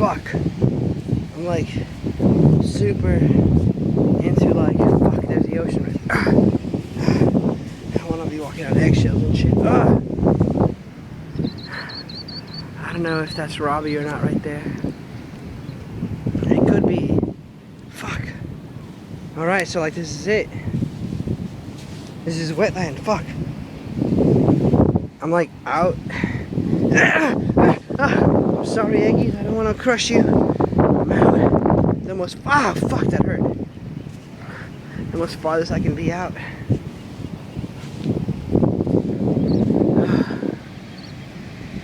fuck. I'm like super into like, fuck, there's the ocean right there. I want to be walking on eggshells and shit. I don't know if that's Robbie or not right there. It could be. Fuck. Alright, so like this is it. This is wetland, fuck. I'm like out. I'm sorry, Eggies, I don't want to crush you. I'm out. The most, fuck, that hurt. The most farthest I can be out.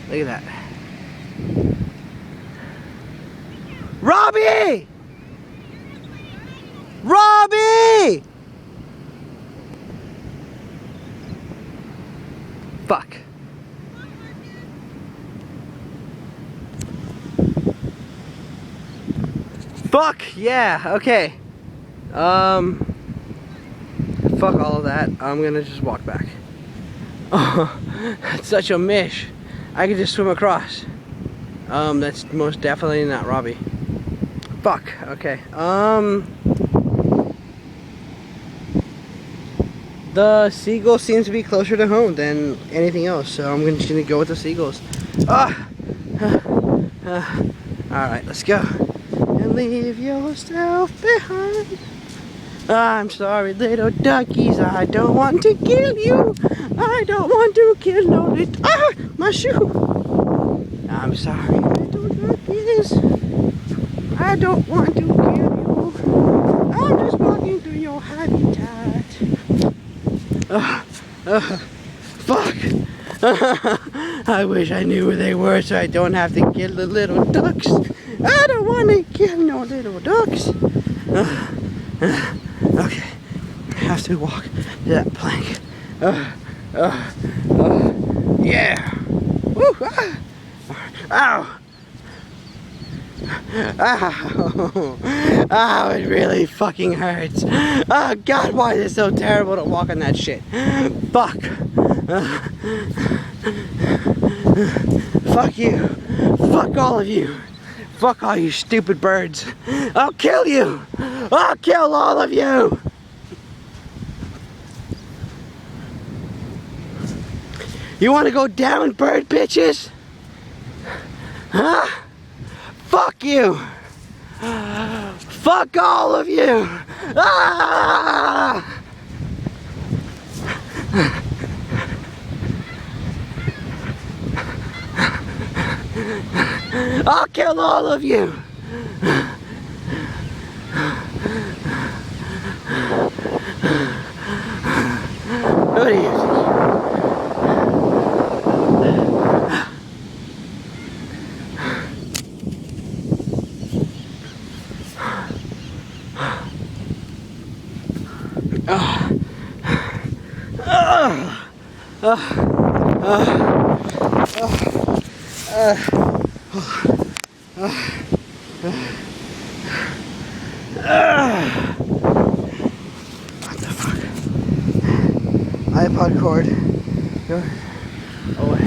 Look at that. Robbie! Robbie! Fuck. Fuck, yeah, okay. Fuck all of that. I'm gonna just walk back. Oh, that's such a mish. I could just swim across. That's most definitely not Robbie. Fuck, okay. The seagull seems to be closer to home than anything else, so I'm just gonna go with the seagulls. Alright, let's go. And leave yourself behind. I'm sorry, little duckies, I don't want to kill you. I don't want to kill no little, my shoe. I'm sorry, little duckies, I don't want to kill you. I'm just walking through your habitat. Fuck. I wish I knew where they were so I don't have to kill the little ducks. I don't want to kill no little ducks. Okay, I have to walk to that plank. Yeah. Woo, Ow. Ow, it really fucking hurts. Oh God, why is it so terrible to walk on that shit? Fuck. Fuck you. Fuck all of you. Fuck all you stupid birds. I'll kill you. I'll kill all of you. You want to go down, bird bitches? Huh? Fuck you! Fuck all of you! Ah! I'll kill all of you! What are you? What the fuck? iPod cord. Go away.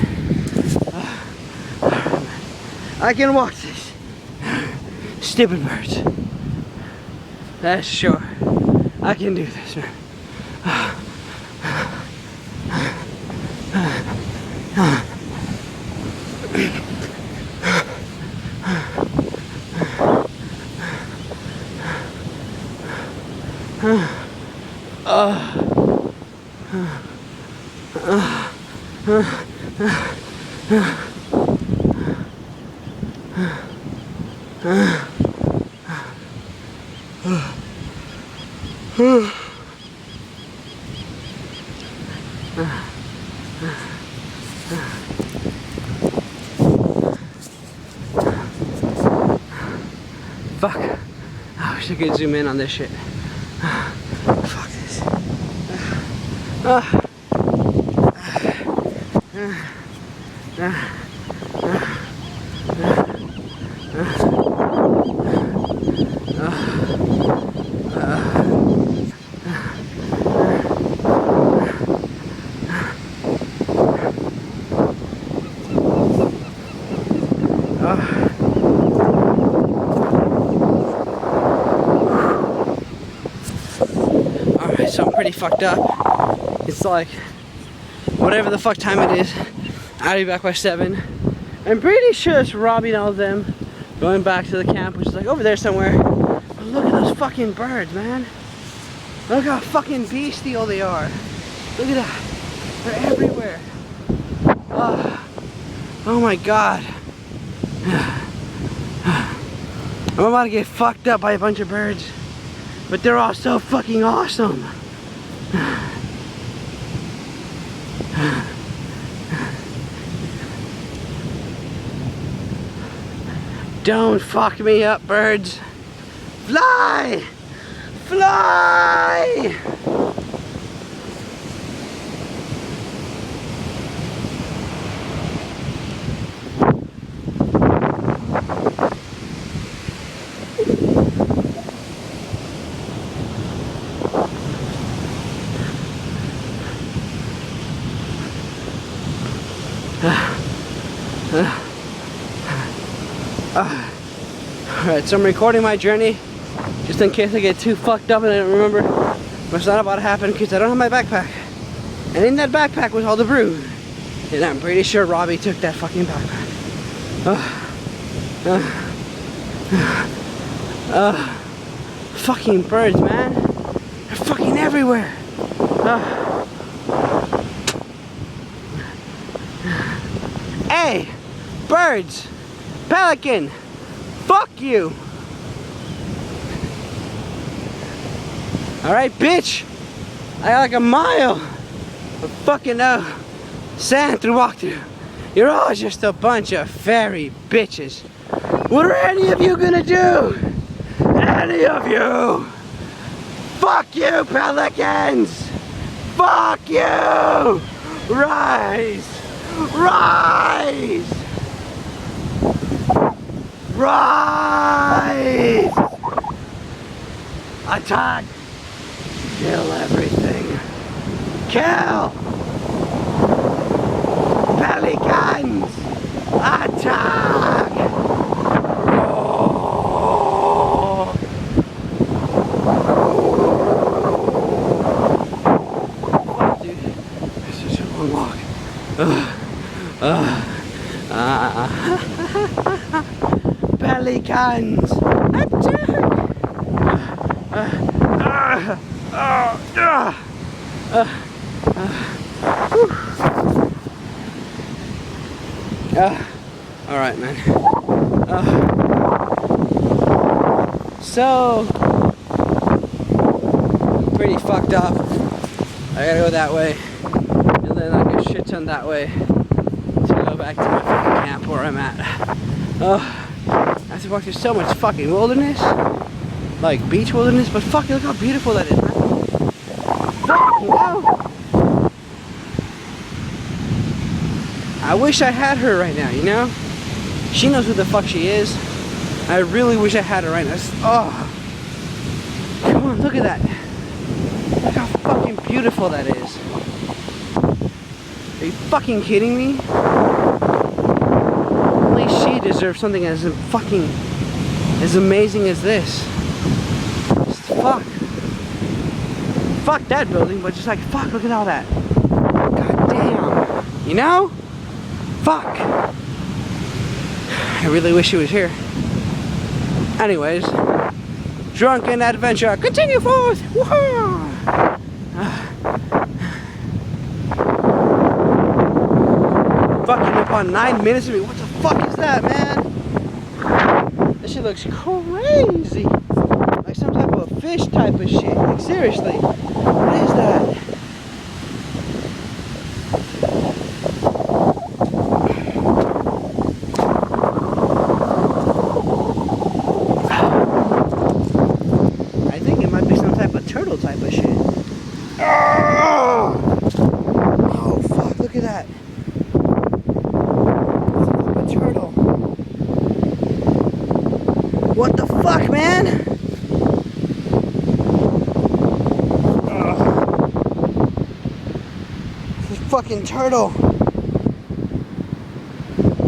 I can walk this. Stupid birds. That's sure. I can do this, man. Fuck. I wish I could zoom in on this shit. Fuck this. pretty fucked up. It's like, whatever the fuck time it is, I'll be back by 7. I'm pretty sure it's Robbie and all of them going back to the camp, which is like over there somewhere. But look at those fucking birds, man. Look how fucking bestial they are. Look at that. They're everywhere. Oh my god. I'm about to get fucked up by a bunch of birds. But they're all so fucking awesome. Don't fuck me up, birds. Fly! Fly! Alright, so I'm recording my journey just in case I get too fucked up and I don't remember what's not about to happen because I don't have my backpack. And in that backpack was all the brew. And I'm pretty sure Robbie took that fucking backpack. Fucking birds, man. They're fucking everywhere. Hey, birds, pelican, fuck you. Alright, bitch. I got like a mile of fucking sand to walk through. You're all just a bunch of fairy bitches. What are any of you gonna do? Any of you? Fuck you, pelicans! Fuck you! Rise! Rise! Rise! Attack! Kill everything! Kill! Pelicans! Attack! Roar! Fuck, dude. This is a long walk. Pelicans! Attack! Alright, man. So pretty fucked up. I gotta go that way. And then I get shit ton that way to go back to my fucking camp where I'm at. I have to walk through so much fucking wilderness. Like beach wilderness, but fuck, look how beautiful that is, man. Fuck, you know? I wish I had her right now, you know? She knows who the fuck she is. I really wish I had her right now. Oh. Come on, look at that. Look how fucking beautiful that is. Are you fucking kidding me? Only she deserves something as fucking as amazing as this. Just fuck. Fuck that building, but just like, fuck, look at all that. God damn. You know? Fuck. I really wish she was here. Anyways, drunken adventure, continue forth! Woohoo! Fucking up on 9 minutes of me. What the fuck is that, man? This shit looks crazy. Like some type of fish type of shit. Like seriously. What is that? Turtle type of shit. Oh, fuck, look at that. A turtle. What the fuck, man? This fucking turtle.